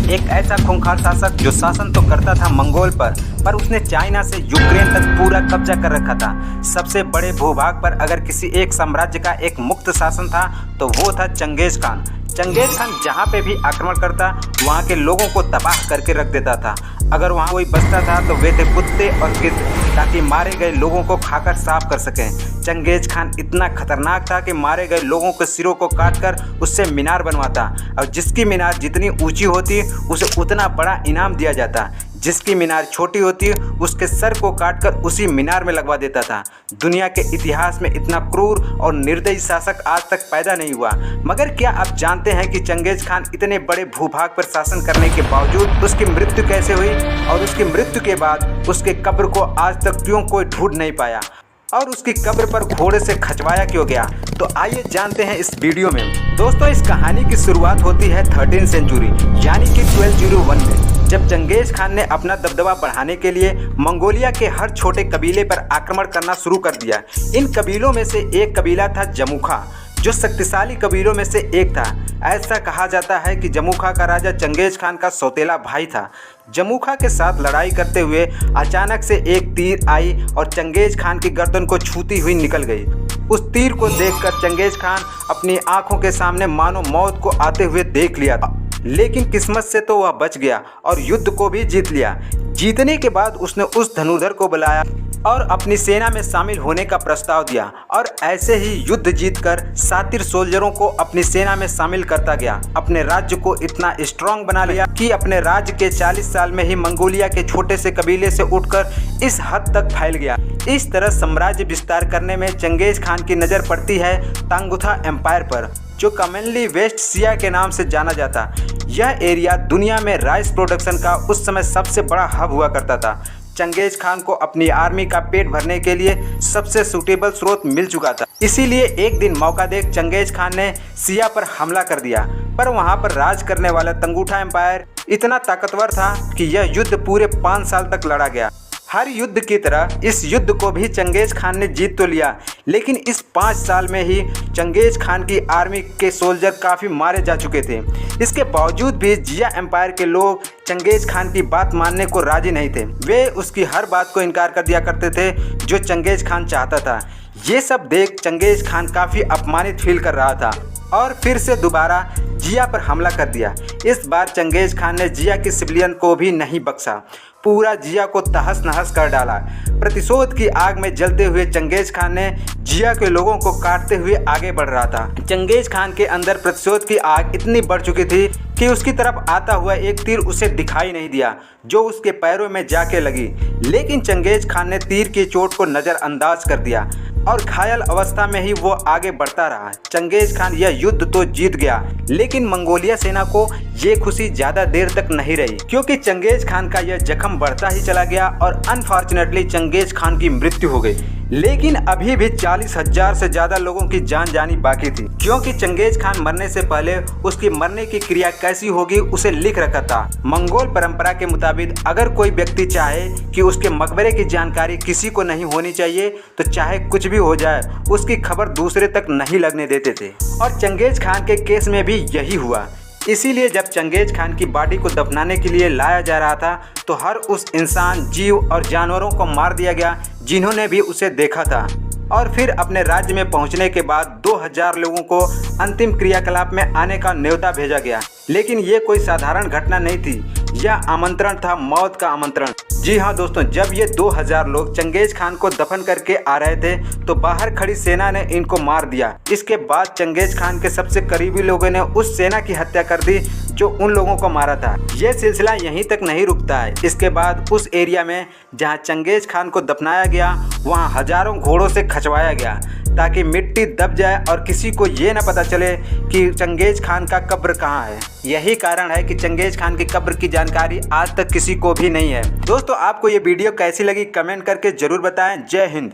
एक ऐसा खूंखार शासक जो शासन तो करता था मंगोल पर उसने चाइना से यूक्रेन तक पूरा कब्जा कर रखा था। सबसे बड़े भूभाग पर अगर किसी एक साम्राज्य का एक मुक्त शासन था तो वो था चंगेज खान। चंगेज खान जहाँ पे भी आक्रमण करता वहाँ के लोगों को तबाह करके रख देता था। अगर वहाँ कोई बचता था तो वे थे कुत्ते और गिद्ध, ताकि मारे गए लोगों को खाकर साफ कर सकें। चंगेज खान इतना खतरनाक था कि मारे गए लोगों के सिरों को काटकर उससे मीनार बनवाता और जिसकी मीनार जितनी ऊंची होती उसे उतना बड़ा इनाम दिया जाता। जिसकी मीनार छोटी होती उसके सर को काटकर उसी मीनार में लगवा देता था। दुनिया के इतिहास में इतना क्रूर और निर्दयी शासक आज तक पैदा नहीं हुआ। मगर क्या आप जानते हैं कि चंगेज खान इतने बड़े भूभाग पर शासन करने के बावजूद उसकी मृत्यु कैसे हुई और उसकी मृत्यु के बाद उसके कब्र को आज तक क्यों कोई ढूंढ नहीं पाया और उसकी कब्र पर घोड़े से खचवाया क्यों गया? तो आइए जानते हैं इस वीडियो में। दोस्तों, इस कहानी की शुरुआत होती है 13वीं सेंचुरी यानी कि 1201 में, जब चंगेज खान ने अपना दबदबा बढ़ाने के लिए मंगोलिया के हर छोटे कबीले पर आक्रमण करना शुरू कर दिया। इन कबीलों में से एक कबीला था जमुखा, जो शक्तिशाली कबीलों में से एक था। ऐसा कहा जाता है कि जमुखा का राजा चंगेज खान का सौतेला भाई था। जमुखा के साथ लड़ाई करते हुए अचानक से एक तीर आई और चंगेज खान की गर्दन को छूती हुई निकल गई। उस तीर को देखकर चंगेज खान अपनी आंखों के सामने मानो मौत को आते हुए देख लिया था, लेकिन किस्मत से तो वह बच गया और युद्ध को भी जीत लिया। जीतने के बाद उसने उस धनुर्धर को बुलाया और अपनी सेना में शामिल होने का प्रस्ताव दिया और ऐसे ही युद्ध जीतकर सातिर सोल्जरों को अपनी सेना में शामिल करता गया। अपने राज्य को इतना स्ट्रांग बना लिया कि अपने राज्य के 40 साल में ही मंगोलिया के छोटे से कबीले से उठकर इस हद तक फैल गया। इस तरह साम्राज्य विस्तार करने में चंगेज खान की नज़र पड़ती है तांगुथा एम्पायर पर, जो कॉमनली वेस्ट सिया के नाम से जाना जाता। यह एरिया दुनिया में राइस प्रोडक्शन का उस समय सबसे बड़ा हब हुआ करता था। चंगेज खान को अपनी आर्मी का पेट भरने के लिए सबसे सूटेबल स्रोत मिल चुका था। इसीलिए एक दिन मौका देख चंगेज खान ने सिया पर हमला कर दिया। पर वहां पर राज करने वाला तंगुठा एम्पायर इतना ताकतवर था कि यह युद्ध पूरे 5 साल तक लड़ा गया। हर युद्ध की तरह इस युद्ध को भी चंगेज खान ने जीत तो लिया, लेकिन इस 5 साल में ही चंगेज खान की आर्मी के सोल्जर काफ़ी मारे जा चुके थे। इसके बावजूद भी जिया एम्पायर के लोग चंगेज खान की बात मानने को राजी नहीं थे। वे उसकी हर बात को इनकार कर दिया करते थे जो चंगेज खान चाहता था। ये सब देख चंगेज खान काफ़ी अपमानित फील कर रहा था और फिर से दोबारा जिया पर हमला कर दिया। इस बार चंगेज खान ने जिया की सिविलियन को भी नहीं बख्शा, पूरा जिया को तहस नहस कर डाला। प्रतिशोध की आग में जलते हुए चंगेज खान ने जिया के लोगों को काटते हुए आगे बढ़ रहा था। चंगेज खान के अंदर प्रतिशोध की आग इतनी बढ़ चुकी थी कि उसकी तरफ आता हुआ एक तीर उसे दिखाई नहीं दिया, जो उसके पैरों में जाके लगी। लेकिन चंगेज खान ने तीर की चोट को नज़रअंदाज कर दिया और घायल अवस्था में ही वो आगे बढ़ता रहा। चंगेज खान यह युद्ध तो जीत गया, लेकिन मंगोलिया सेना को ये खुशी ज़्यादा देर तक नहीं रही, क्योंकि चंगेज खान का यह जख्म बढ़ता ही चला गया और अनफॉर्चुनेटली चंगेज खान की मृत्यु हो गई। लेकिन अभी भी 40,000 से ज़्यादा लोगों की जान जानी बाकी थी, क्योंकि चंगेज खान मरने से पहले उसकी मरने की क्रिया कैसी होगी उसे लिख रखा था। मंगोल परंपरा के मुताबिक अगर कोई व्यक्ति चाहे कि उसके मकबरे की जानकारी किसी को नहीं होनी चाहिए तो चाहे कुछ भी हो जाए उसकी खबर दूसरे तक नहीं लगने देते थे, और चंगेज खान के केस में भी यही हुआ। इसीलिए जब चंगेज खान की बॉडी को दफनाने के लिए लाया जा रहा था तो हर उस इंसान, जीव और जानवरों को मार दिया गया जिन्होंने भी उसे देखा था। और फिर अपने राज्य में पहुंचने के बाद 2000 लोगों को अंतिम क्रियाकलाप में आने का न्योता भेजा गया। लेकिन ये कोई साधारण घटना नहीं थी, यह आमंत्रण था, मौत का आमंत्रण। जी हाँ दोस्तों, जब ये 2000 लोग चंगेज खान को दफन करके आ रहे थे तो बाहर खड़ी सेना ने इनको मार दिया। इसके बाद चंगेज खान के सबसे करीबी लोगों ने उस सेना की हत्या कर दी जो उन लोगों को मारा था। यह सिलसिला यहीं तक नहीं रुकता है। इसके बाद उस एरिया में जहाँ चंगेज खान को दफनाया गया वहाँ हजारों घोड़ों से खचवाया गया ताकि मिट्टी दब जाए और किसी को ये ना पता चले कि चंगेज खान का कब्र कहाँ है। यही कारण है कि चंगेज खान की कब्र की जानकारी आज तक किसी को भी नहीं है। दोस्तों, आपको ये वीडियो कैसी लगी कमेंट करके ज़रूर बताएं। जय हिंद।